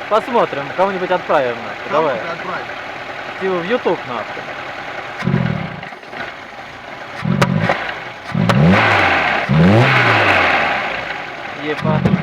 Посмотрим, кому-нибудь отправим нахуй. Давай. Отправь. Типа в YouTube нахуй. Ебать.